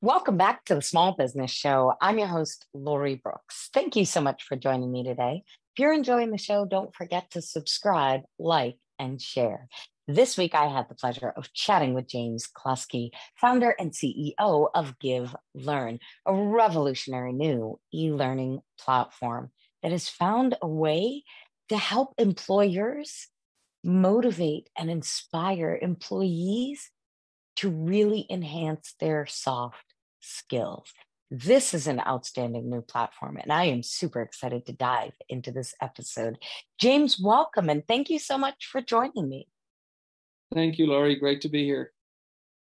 Welcome back to the Small Business Show. I'm your host, Lori Brooks. Thank you so much for joining me today. If you're enjoying the show, don't forget to subscribe, like, and share. This week, I had the pleasure of chatting with James Cluskey, founder and CEO of Give Learn, a revolutionary new e-learning platform that has found a way to help employers motivate and inspire employees to really enhance their soft skills. This is an outstanding new platform, and I am super excited to dive into this episode. James, welcome, and thank you so much for joining me. Thank you, Laurie. Great to be here.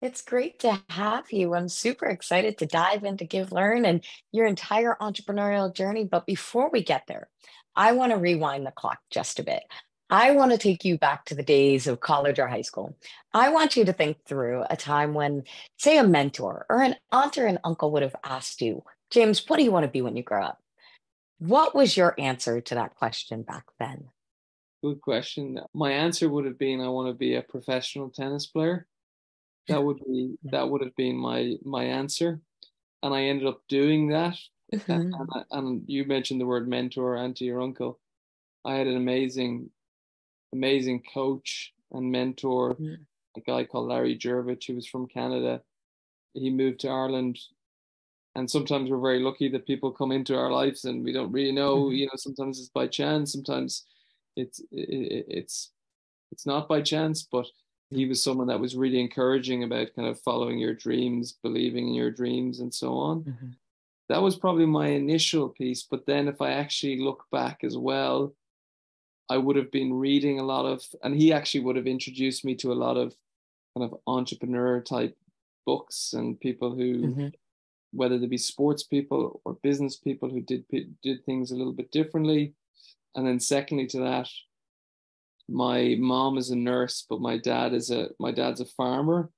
It's great to have you. I'm super excited to dive into Give Learn and your entire entrepreneurial journey. But before we get there, I want to rewind the clock just a bit. I want to take you back to the days of college or high school. I want you to think through a time when, say, a mentor or an aunt or an uncle would have asked you, James, what do you want to be when you grow up? What was your answer to that question back then? Good question. My answer would have been I want to be a professional tennis player. That would have been my answer. And I ended up doing that. And you mentioned the word mentor, auntie or uncle. I had an amazing coach and mentor, a guy called Larry Jervich, who was from Canada. He moved to Ireland, and sometimes we're very lucky that people come into our lives and we don't really know. Sometimes it's by chance, sometimes it's not by chance. But he was someone that was really encouraging about kind of following your dreams, believing in your dreams, and so on. That was probably my initial piece. But then, if I actually look back as well, I would have been reading a lot of, and he actually would have introduced me to a lot of kind of entrepreneur type books and people who, whether they be sports people or business people who did things a little bit differently. And then secondly to that, my mom is a nurse, but my dad's a farmer.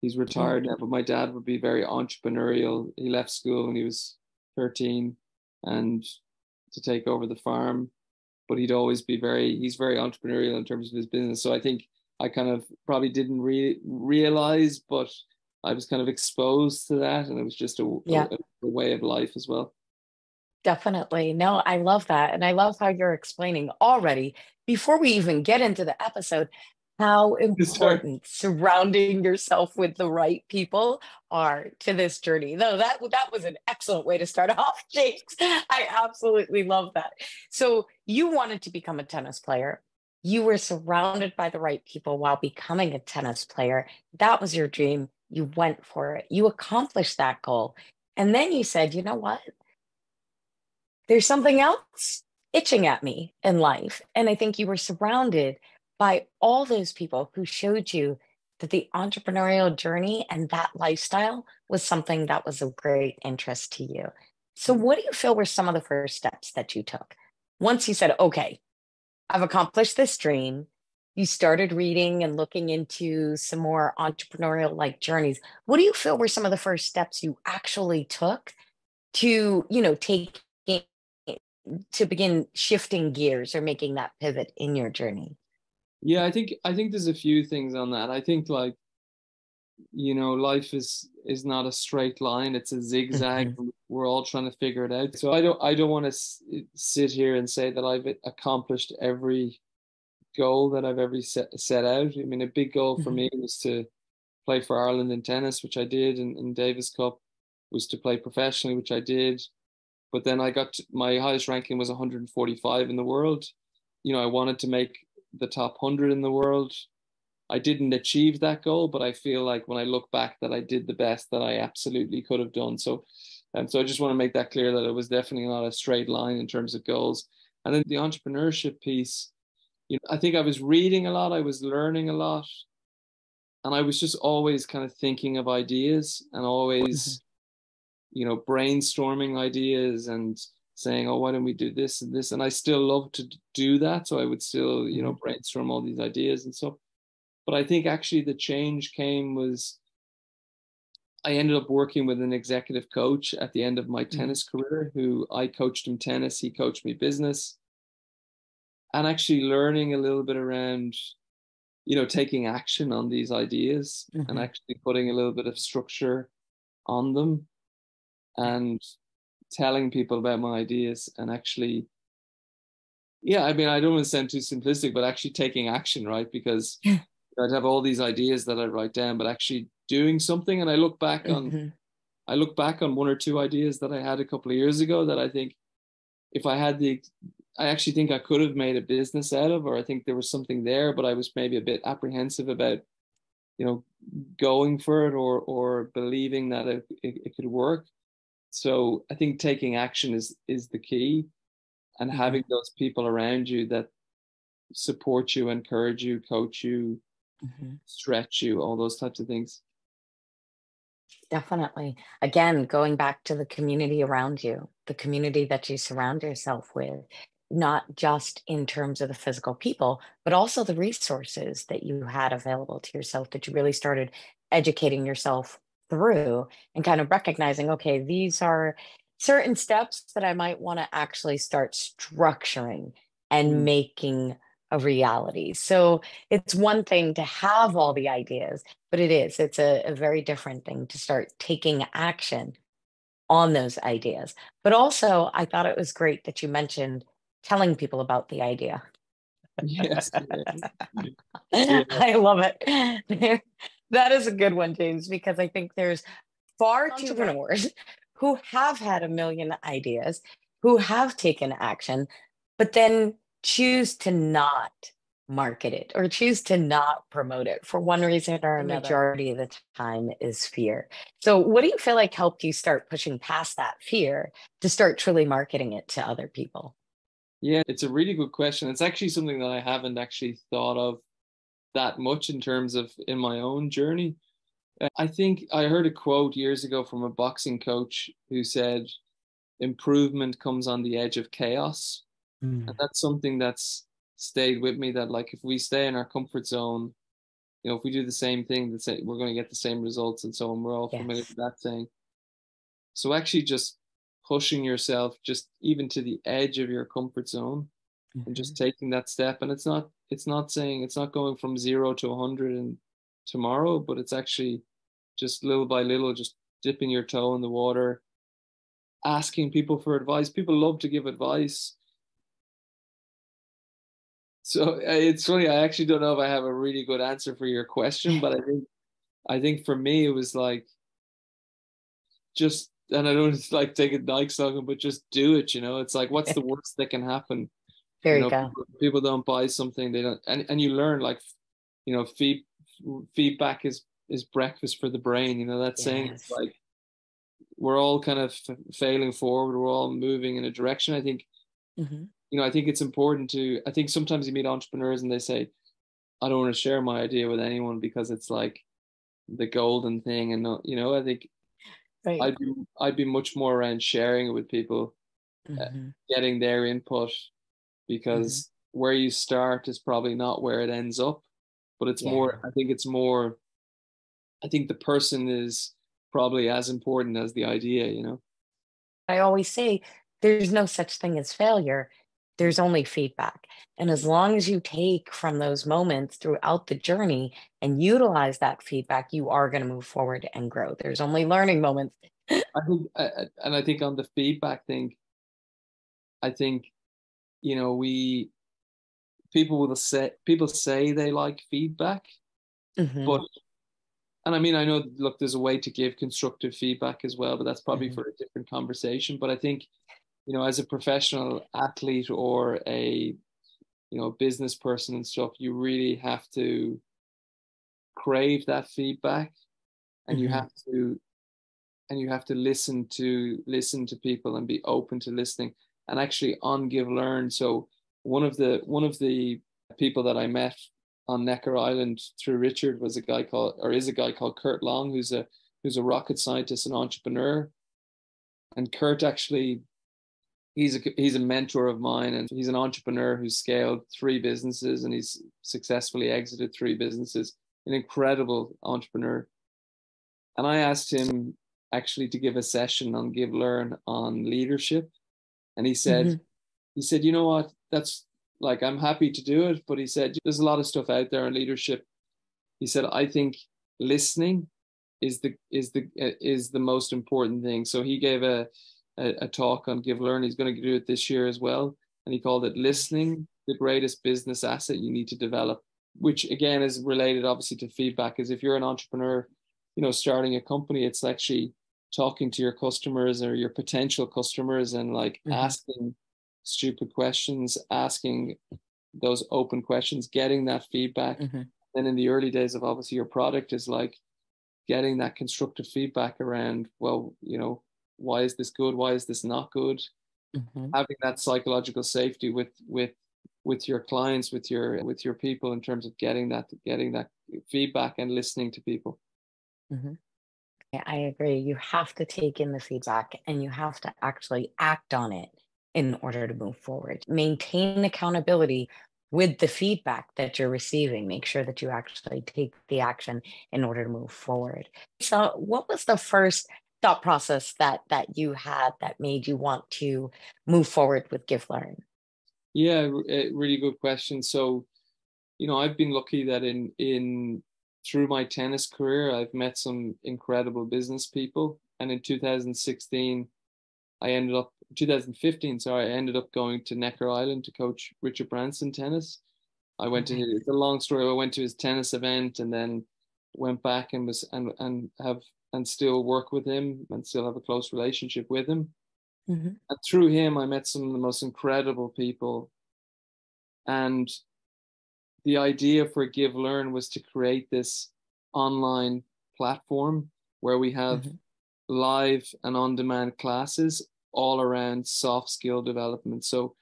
He's retired now, but my dad would be very entrepreneurial. He left school when he was 13 and to take over the farm. But he'd always be he's very entrepreneurial in terms of his business. So I think I kind of probably didn't realize, but I was kind of exposed to that. And it was just a way of life as well. Definitely. No, I love that. And I love how you're explaining already, before we even get into the episode, how important surrounding yourself with the right people are to this journey. Though that was an excellent way to start off, James. I absolutely love that. So you wanted to become a tennis player. You were surrounded by the right people while becoming a tennis player. That was your dream. You went for it. You accomplished that goal. And then you said, you know what? There's something else itching at me in life. And I think you were surrounded by all those people who showed you that the entrepreneurial journey and that lifestyle was something that was of great interest to you. So what do you feel were some of the first steps that you took? Once you said, okay, I've accomplished this dream, you started reading and looking into some more entrepreneurial like journeys. What do you feel were some of the first steps you actually took to, to begin shifting gears or making that pivot in your journey? Yeah, I think there's a few things on that. I think life is not a straight line. It's a zigzag. We're all trying to figure it out. So I don't want to sit here and say that I've accomplished every goal that I've ever set out. I mean, a big goal for me was to play for Ireland in tennis, which I did, in Davis Cup, was to play professionally, which I did. But then my highest ranking was 145 in the world. I wanted to make the top 100 in the world. I didn't achieve that goal, but I feel like when I look back that I did the best that I absolutely could have done. So I just want to make that clear that it was definitely not a straight line in terms of goals. And then the entrepreneurship piece, I think I was reading a lot, I was learning a lot, and I was just always kind of thinking of ideas and always, brainstorming ideas and saying, oh, why don't we do this and this? And I still love to do that. So I would still, brainstorm all these ideas and stuff. But I think actually the change was I ended up working with an executive coach at the end of my tennis career, who I coached him tennis, he coached me business, and actually learning a little bit around, taking action on these ideas and actually putting a little bit of structure on them and telling people about my ideas and actually, yeah, I mean, I don't want to sound too simplistic, but actually taking action, right? Because I'd have all these ideas that I write down, but actually doing something. And Mm-hmm. I look back on one or two ideas that I had a couple of years ago that I think if I had I actually think I could have made a business out of, or I think there was something there, but I was maybe a bit apprehensive about, you know, going for it or believing that it could work. So I think taking action is the key, and Mm-hmm. having those people around you that support you, encourage you, coach you, Mm-hmm. stretch you, all those types of things. Definitely. Again, going back to the community around you, the community that you surround yourself with, not just in terms of the physical people, but also the resources that you had available to yourself that you really started educating yourself through and kind of recognizing, okay, these are certain steps that I might want to actually start structuring and Mm. making a reality. So it's one thing to have all the ideas, but it's a very different thing to start taking action on those ideas. But also, I thought it was great that you mentioned telling people about the idea. Yes. Yeah. I love it. That is a good one, James, because I think there's far too entrepreneurs who have had a million ideas, who have taken action, but then choose to not market it or choose to not promote it for one reason or another. The majority of the time is fear. So, what do you feel like helped you start pushing past that fear to start truly marketing it to other people? Yeah, it's a really good question. It's actually something that I haven't actually thought of that much in terms of in my own journey. I think I heard a quote years ago from a boxing coach who said, improvement comes on the edge of chaos. And Mm. that's something that's stayed with me, that like if we stay in our comfort zone, you know, if we do the same thing, we're going to get the same results and so on. We're all familiar Yes. with that saying. So actually just pushing yourself just even to the edge of your comfort zone and Hmm. just taking that step. And it's not saying it's not going from 0 to 100 and tomorrow, but it's actually just little by little, just dipping your toe in the water, asking people for advice. People love to give advice. So it's funny. I actually don't know if I have a really good answer for your question, but I think for me it was like just, and I don't like take a Nike slogan, but just do it. You know, it's like what's the worst that can happen? There You you know, go. people don't buy something, they don't, and you learn like, you know, feedback is breakfast for the brain. You know that saying. It's Yes. like we're all kind of failing forward. We're all moving in a direction. I think, Hmm. you know, I think it's important to. I think sometimes you meet entrepreneurs and they say, "I don't want to share my idea with anyone because it's like the golden thing," and no, you know, I think Right. I'd be much more around sharing it with people, uh, Hmm. getting their input, Hmm. because where you start is probably not where it ends up, but it's more. Yeah. I think it's more. I think the person is probably as important as the idea. You know. I always say there's no such thing as failure. There's only feedback. And as long as you take from those moments throughout the journey and utilize that feedback, you are going to move forward and grow. There's only learning moments. I think, and I think on the feedback thing, I think, you know, people say they like feedback, Hmm. but, and I mean, I know, look, there's a way to give constructive feedback as well, but that's probably Hmm. for a different conversation. But I think, you know, as a professional athlete or a, you know, business person and stuff, you really have to crave that feedback, and you Hmm. have to listen to people and be open to listening, and actually on give learn. So one of the people that I met on Necker Island through Richard was a guy called Kurt Long, who's a rocket scientist and entrepreneur. And Kurt actually, he's a mentor of mine, and he's an entrepreneur who's scaled 3 businesses, and he's successfully exited 3 businesses. An incredible entrepreneur. And I asked him actually to give a session on Give Learn on leadership. And Hmm. he said, you know what, that's like, I'm happy to do it. But he said, there's a lot of stuff out there on leadership. He said, I think listening is the most important thing. So he gave a talk on Give Learn. He's going to do it this year as well, and he called it "Listening: the greatest business asset you need to develop," which again is related obviously to feedback. Is if you're an entrepreneur, starting a company, it's actually talking to your customers or your potential customers and like asking stupid questions, asking those open questions, getting that feedback. Then in the early days of obviously your product is like getting that constructive feedback around, well, why is this good? Why is this not good? Having that psychological safety with your clients, with your people in terms of getting that feedback and listening to people. I agree. You have to take in the feedback and you have to actually act on it in order to move forward. Maintain accountability with the feedback that you're receiving. Make sure that you actually take the action in order to move forward. So what was the first thought process that you had that made you want to move forward with Give Learn? Yeah, really good question. So, I've been lucky that in through my tennis career, I've met some incredible business people. And in 2015, I ended up going to Necker Island to coach Richard Branson tennis. It's a long story. I went to his tennis event and then went back and still work with him and still have a close relationship with him. And through him, I met some of the most incredible people. And the idea for Give Learn was to create this online platform where we have live and on-demand classes all around soft skill development. So,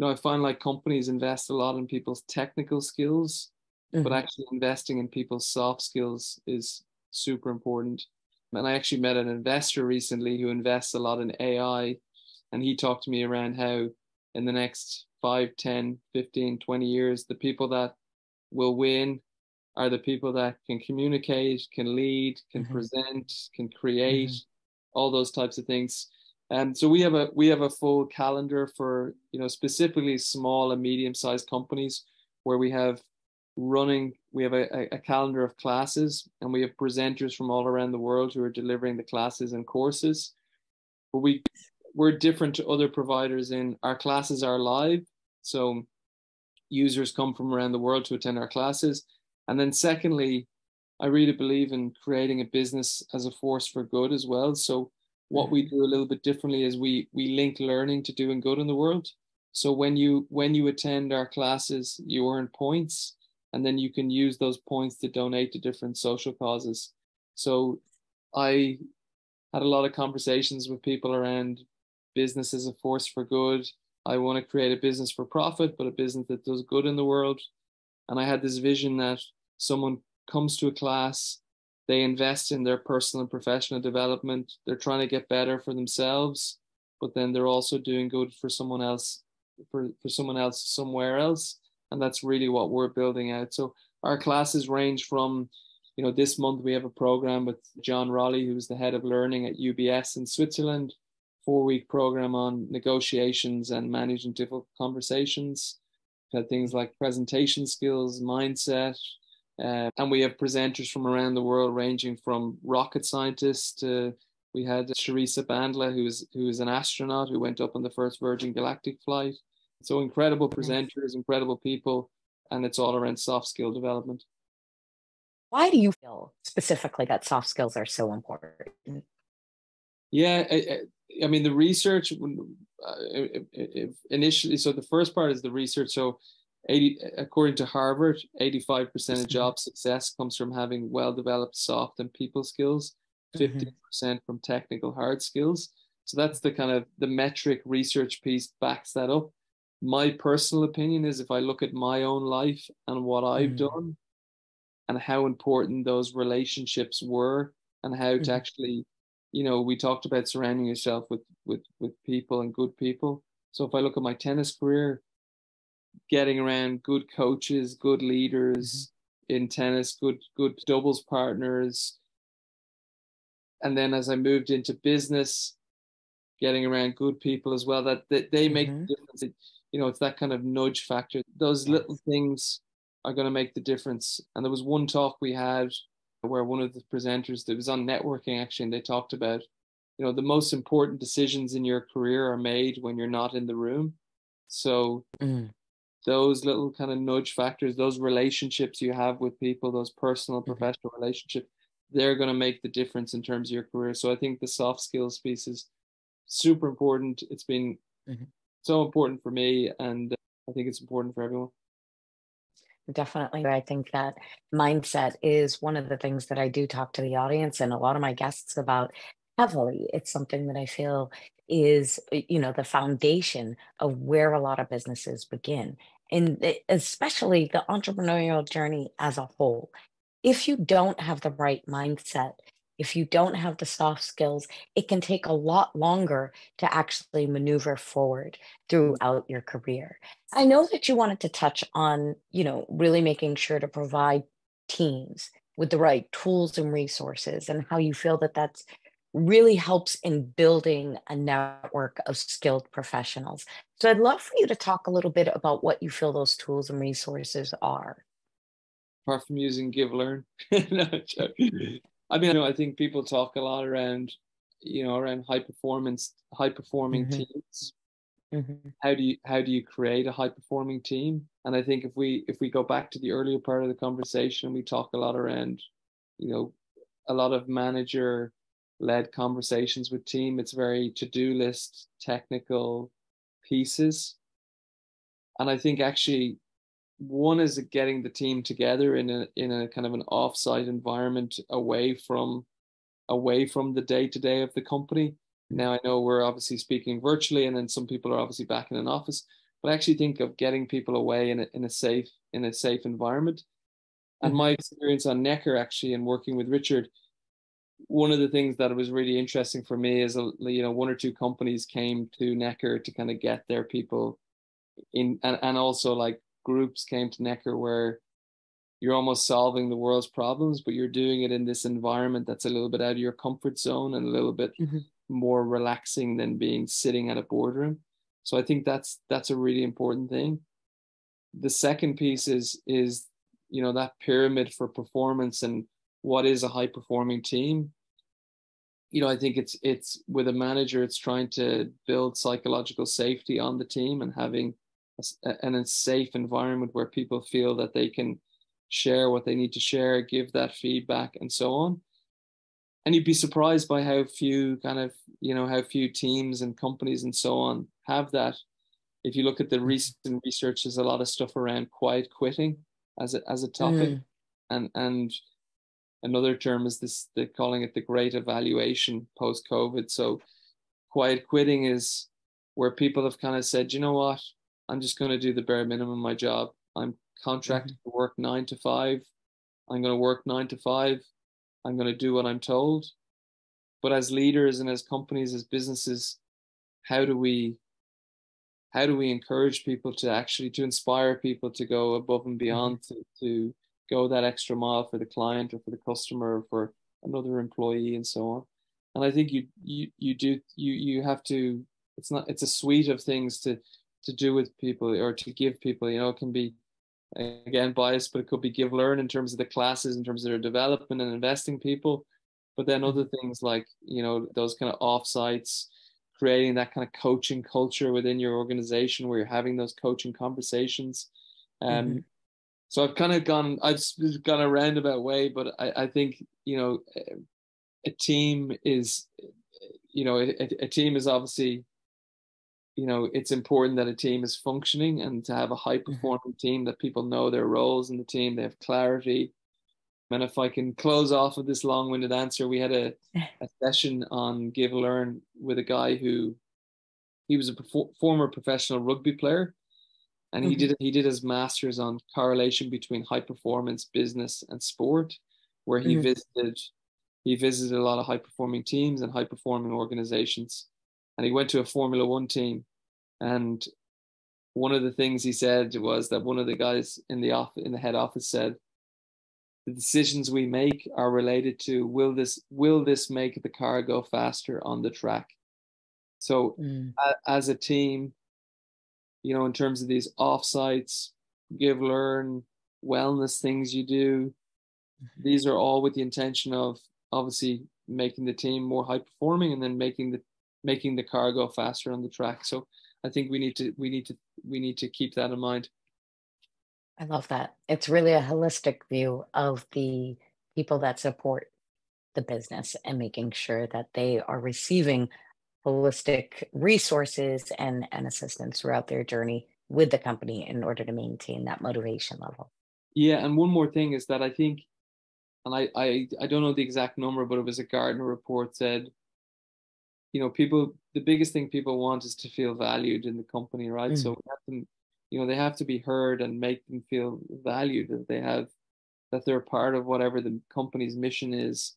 I find like companies invest a lot in people's technical skills, but actually investing in people's soft skills is super important. And I actually met an investor recently who invests a lot in AI, and he talked to me around how in the next 5, 10, 15, 20 years, the people that will win are the people that can communicate, can lead, can present, can create, all those types of things. And so we have a full calendar for, specifically small and medium-sized companies where we have a calendar of classes, and we have presenters from all around the world who are delivering the classes and courses. But we're different to other providers in our classes are live. So users come from around the world to attend our classes. And then secondly, I really believe in creating a business as a force for good as well. So what we do a little bit differently is we link learning to doing good in the world. So when you attend our classes, you earn points, and then you can use those points to donate to different social causes. So I had a lot of conversations with people around business as a force for good. I want to create a business for profit, but a business that does good in the world. And I had this vision that someone comes to a class, they invest in their personal and professional development. They're trying to get better for themselves, but then they're also doing good for someone else, for someone else somewhere else. And that's really what we're building out. So our classes range from, this month we have a program with John Raleigh, who's the head of learning at UBS in Switzerland, 4-week program on negotiations and managing difficult conversations. We've had things like presentation skills, mindset, and we have presenters from around the world, ranging from rocket scientists to we had Sharissa Bandla, who is an astronaut who went up on the first Virgin Galactic flight. So incredible presenters, incredible people, and it's all around soft skill development. Why do you feel specifically that soft skills are so important? Yeah, I mean, the research initially, so the first part is the research. So according to Harvard, 85% of job success comes from having well-developed soft and people skills, 15% from technical hard skills. So that's the kind of the metric research piece backs that up. My personal opinion is if I look at my own life and what I've done and how important those relationships were and how to actually, we talked about surrounding yourself with people and good people. So if I look at my tennis career, getting around good coaches, good leaders in tennis, good doubles partners. And then as I moved into business, getting around good people as well, that they make the difference. It's that kind of nudge factor. Those little things are going to make the difference. And there was one talk we had where one of the presenters that was on networking actually, and they talked about, the most important decisions in your career are made when you're not in the room. So those little kind of nudge factors, those relationships you have with people, those personal, professional relationships, they're going to make the difference in terms of your career. So I think the soft skills piece is super important. It's been so important for me, and I think it's important for everyone. Definitely. I think that mindset is one of the things that I do talk to the audience and a lot of my guests about heavily. It's something that I feel is, the foundation of where a lot of businesses begin, and especially the entrepreneurial journey as a whole. If you don't have the right mindset, if you don't have the soft skills, it can take a lot longer to actually maneuver forward throughout your career. I know that you wanted to touch on, really making sure to provide teams with the right tools and resources and how you feel that that's really helps in building a network of skilled professionals. So I'd love for you to talk a little bit about what you feel those tools and resources are. Apart from using give learn. No, I mean, I think people talk a lot around, around high performing Hmm. teams. Hmm. How do you create a high performing team? And I think if we go back to the earlier part of the conversation, we talk a lot around, you know, a lot of manager led conversations with team. It's very to-do list technical pieces. And I think actually one is getting the team together in a kind of an offsite environment away from the day to day of the company. Now I know we're obviously speaking virtually, and then some people are obviously back in an office, but I actually think of getting people away in a safe environment. And my Hmm. experience on Necker actually, and working with Richard, one of the things that was really interesting for me is one or two companies came to Necker to kind of get their people in, and also like groups came to Necker where you're almost solving the world's problems, but you're doing it in this environment that's a little bit out of your comfort zone and a little bit Hmm. more relaxing than being sitting at a boardroom. So I think that's a really important thing. The second piece is that pyramid for performance and what is a high performing team. I think it's with a manager, it's trying to build psychological safety on the team and having a safe environment where people feel that they can share what they need to share, give that feedback, and so on. And you'd be surprised by how few how few teams and companies and so on have that. If you look at the recent research, there's a lot of stuff around quiet quitting as a topic, Hmm. and another term is this, they're calling it the great evaluation post COVID. So quiet quitting is where people have kind of said, you know what, I'm just going to do the bare minimum of my job. I'm contracted to work 9 to 5. I'm going to work 9 to 5. I'm going to do what I'm told. But as leaders and as companies, as businesses, how do we encourage people to actually to inspire people to go above and Hmm. beyond to go that extra mile for the client or for the customer or for another employee and so on. And I think you have to, it's a suite of things to do with people or to give people. It can be, again, biased, but it could be give learn in terms of the classes, in terms of their development and investing people. But then other Hmm. things like, those kind of offsites, creating that kind of coaching culture within your organization where you're having those coaching conversations. Hmm. So I've gone a roundabout way, but I think, a team is, a team is obviously, it's important that a team is functioning, and to have a high Hmm. performing team, that people know their roles in the team, they have clarity. And if I can close off with this long winded answer, we had a session on Give Learn with a guy who he was a former professional rugby player, and he Hmm. did his masters on correlation between high performance business and sport, where he Hmm. visited a lot of high performing teams and high performing organizations, and he went to a Formula One team. And one of the things he said was that one of the guys in the head office said, the decisions we make are related to, will this make the car go faster on the track. So Hmm. as a team, in terms of these offsites, give learn, wellness things you do, these are all with the intention of obviously making the team more high performing and then making the car go faster on the track. So I think we need to keep that in mind. I love that. It's really a holistic view of the people that support the business and making sure that they are receiving holistic resources and assistance throughout their journey with the company in order to maintain that motivation level. Yeah, and one more thing is that I think, and I don't know the exact number, but it was a Gardner report said, people, the biggest thing people want is to feel valued in the company, right? So Mm, we have them, they have to be heard and make them feel valued, that they're part of whatever the company's mission is,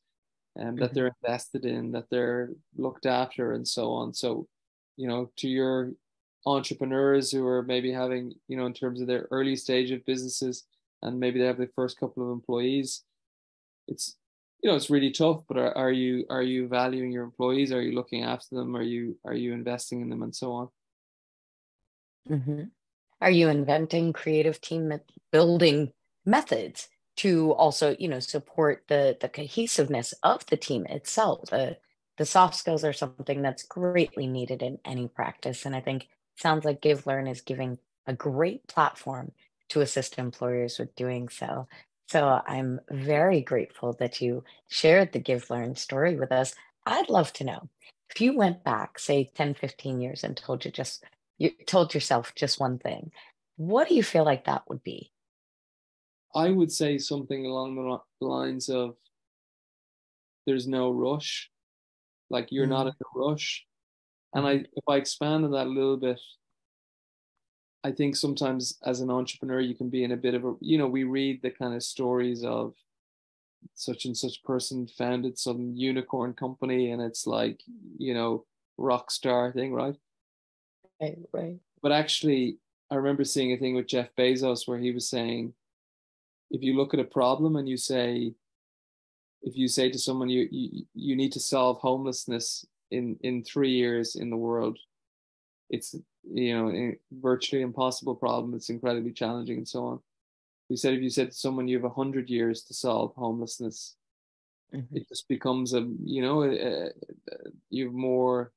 and that mhm, they're invested in, that they're looked after, and so on. So, to your entrepreneurs who are maybe having, in terms of their early stage of businesses, and maybe they have the first couple of employees, it's it's really tough. But are you valuing your employees? Are you looking after them? Are you investing in them, and so on? mhm. Are you inventing creative building methods to also, support the cohesiveness of the team itself? The soft skills are something that's greatly needed in any practice, and I think sounds like Give Learn is giving a great platform to assist employers with doing so. So I'm very grateful that you shared the Give Learn story with us. I'd love to know if you went back, say 10, 15 years and you told yourself just one thing, what do you feel like that would be? I would say something along the lines of, there's no rush. Like, you're not in Mm, a rush. And mhm, if I expand on that a little bit, I think sometimes as an entrepreneur, you can be in a bit of a, we read the kind of stories of such and such person founded some unicorn company, and it's like, rock star thing, right? right, right. But actually, I remember seeing a thing with Jeff Bezos where he was saying, if you look at a problem and if you say to someone, you need to solve homelessness in 3 years in the world, it's, a virtually impossible problem. It's incredibly challenging, and so on. He said, if you said to someone you have 100 years to solve homelessness, Mhm, it just becomes you've more,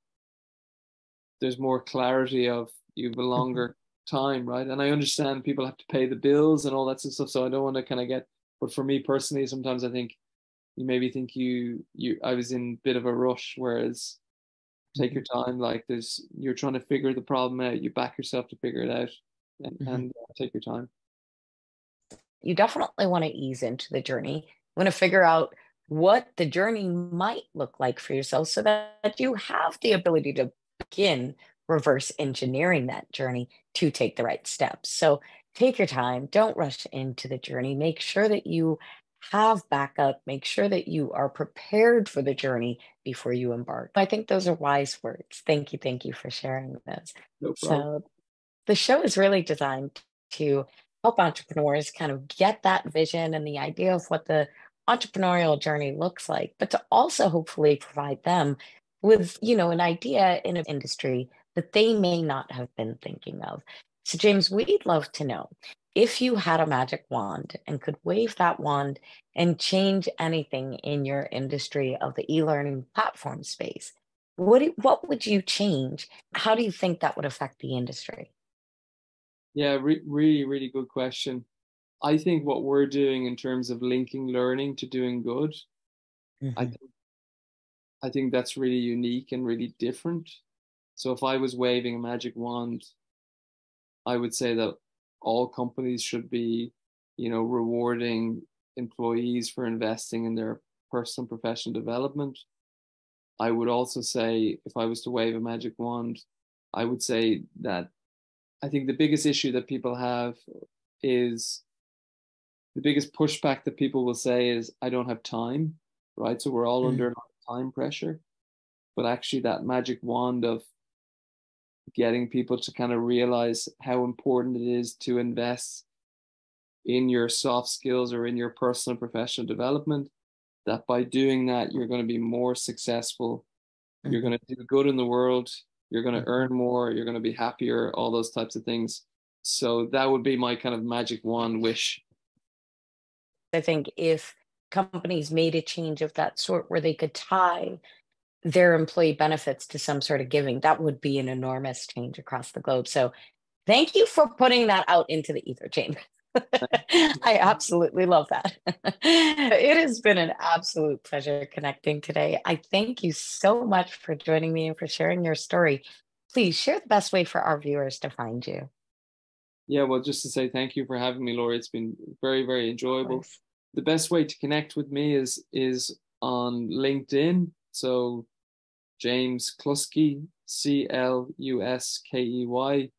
there's more clarity of, you've a mhm, longer time, right? And I understand people have to pay the bills and all that sort of stuff, so I don't want to kind of get, but for me personally, sometimes I think you maybe think I was in a bit of a rush, whereas take mhm, your time. Like, you're trying to figure the problem out, you back yourself to figure it out, mhm. and take your time. You definitely want to ease into the journey. You want to figure out what the journey might look like for yourself so that you have the ability to begin reverse engineering that journey to take the right steps. So take your time, don't rush into the journey. Make sure that you have backup, make sure that you are prepared for the journey before you embark. I think those are wise words. Thank you for sharing those. No problem. So the show is really designed to help entrepreneurs kind of get that vision and the idea of what the entrepreneurial journey looks like, but to also hopefully provide them with, an idea in an industry that they may not have been thinking of. So, James, we'd love to know if you had a magic wand and could wave that wand and change anything in your industry of the e-learning platform space, what would you change? How do you think that would affect the industry? Yeah, really, really good question. I think what we're doing in terms of linking learning to doing good, I Mhm, think I think that's really unique and really different. So if I was waving a magic wand, I would say that all companies should be, rewarding employees for investing in their personal and professional development. I would also say, if I was to wave a magic wand, I would say that I think the biggest issue that people have is, the biggest pushback that people will say is, I don't have time, right? So we're all under mm, a lot of time pressure. But actually, that magic wand of getting people to kind of realize how important it is to invest in your soft skills or in your personal and professional development, that by doing that, you're going to be more successful, you're mhm, going to do good in the world, you're going to mhm. earn more, you're going to be happier, all those types of things. So that would be my kind of magic wand wish. I think if companies made a change of that sort where they could tie their employee benefits to some sort of giving, that would be an enormous change across the globe. So thank you for putting that out into the ether, James. I absolutely love that. It has been an absolute pleasure connecting today. I thank you so much for joining me and for sharing your story. Please share the best way for our viewers to find you. Yeah, well, just to say thank you for having me, Laura. It's been very, very enjoyable. The best way to connect with me is on LinkedIn. So James Cluskey, Cluskey,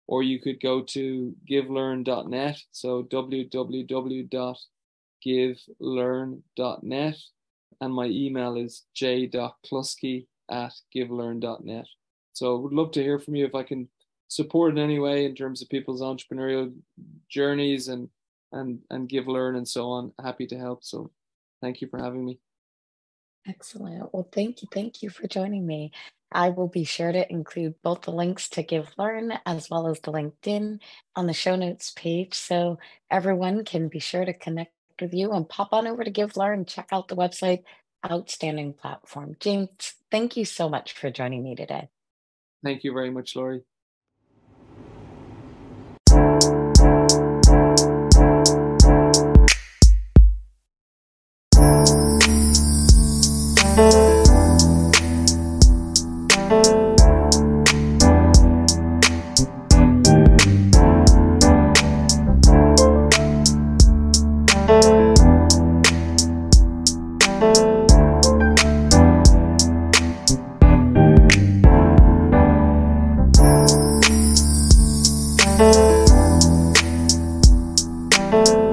or you could go to givelearn.net. So www.givelearn.net. And my email is j.cluskey@givelearn.net. So would love to hear from you if I can support in any way in terms of people's entrepreneurial journeys and give, learn, and so on. Happy to help. So thank you for having me. Excellent. Well, thank you. Thank you for joining me. I will be sure to include both the links to Give Learn as well as the LinkedIn on the show notes page. So everyone can be sure to connect with you and pop on over to Give Learn, check out the website. Outstanding platform. James, thank you so much for joining me today. Thank you very much, Laurie. Thank you.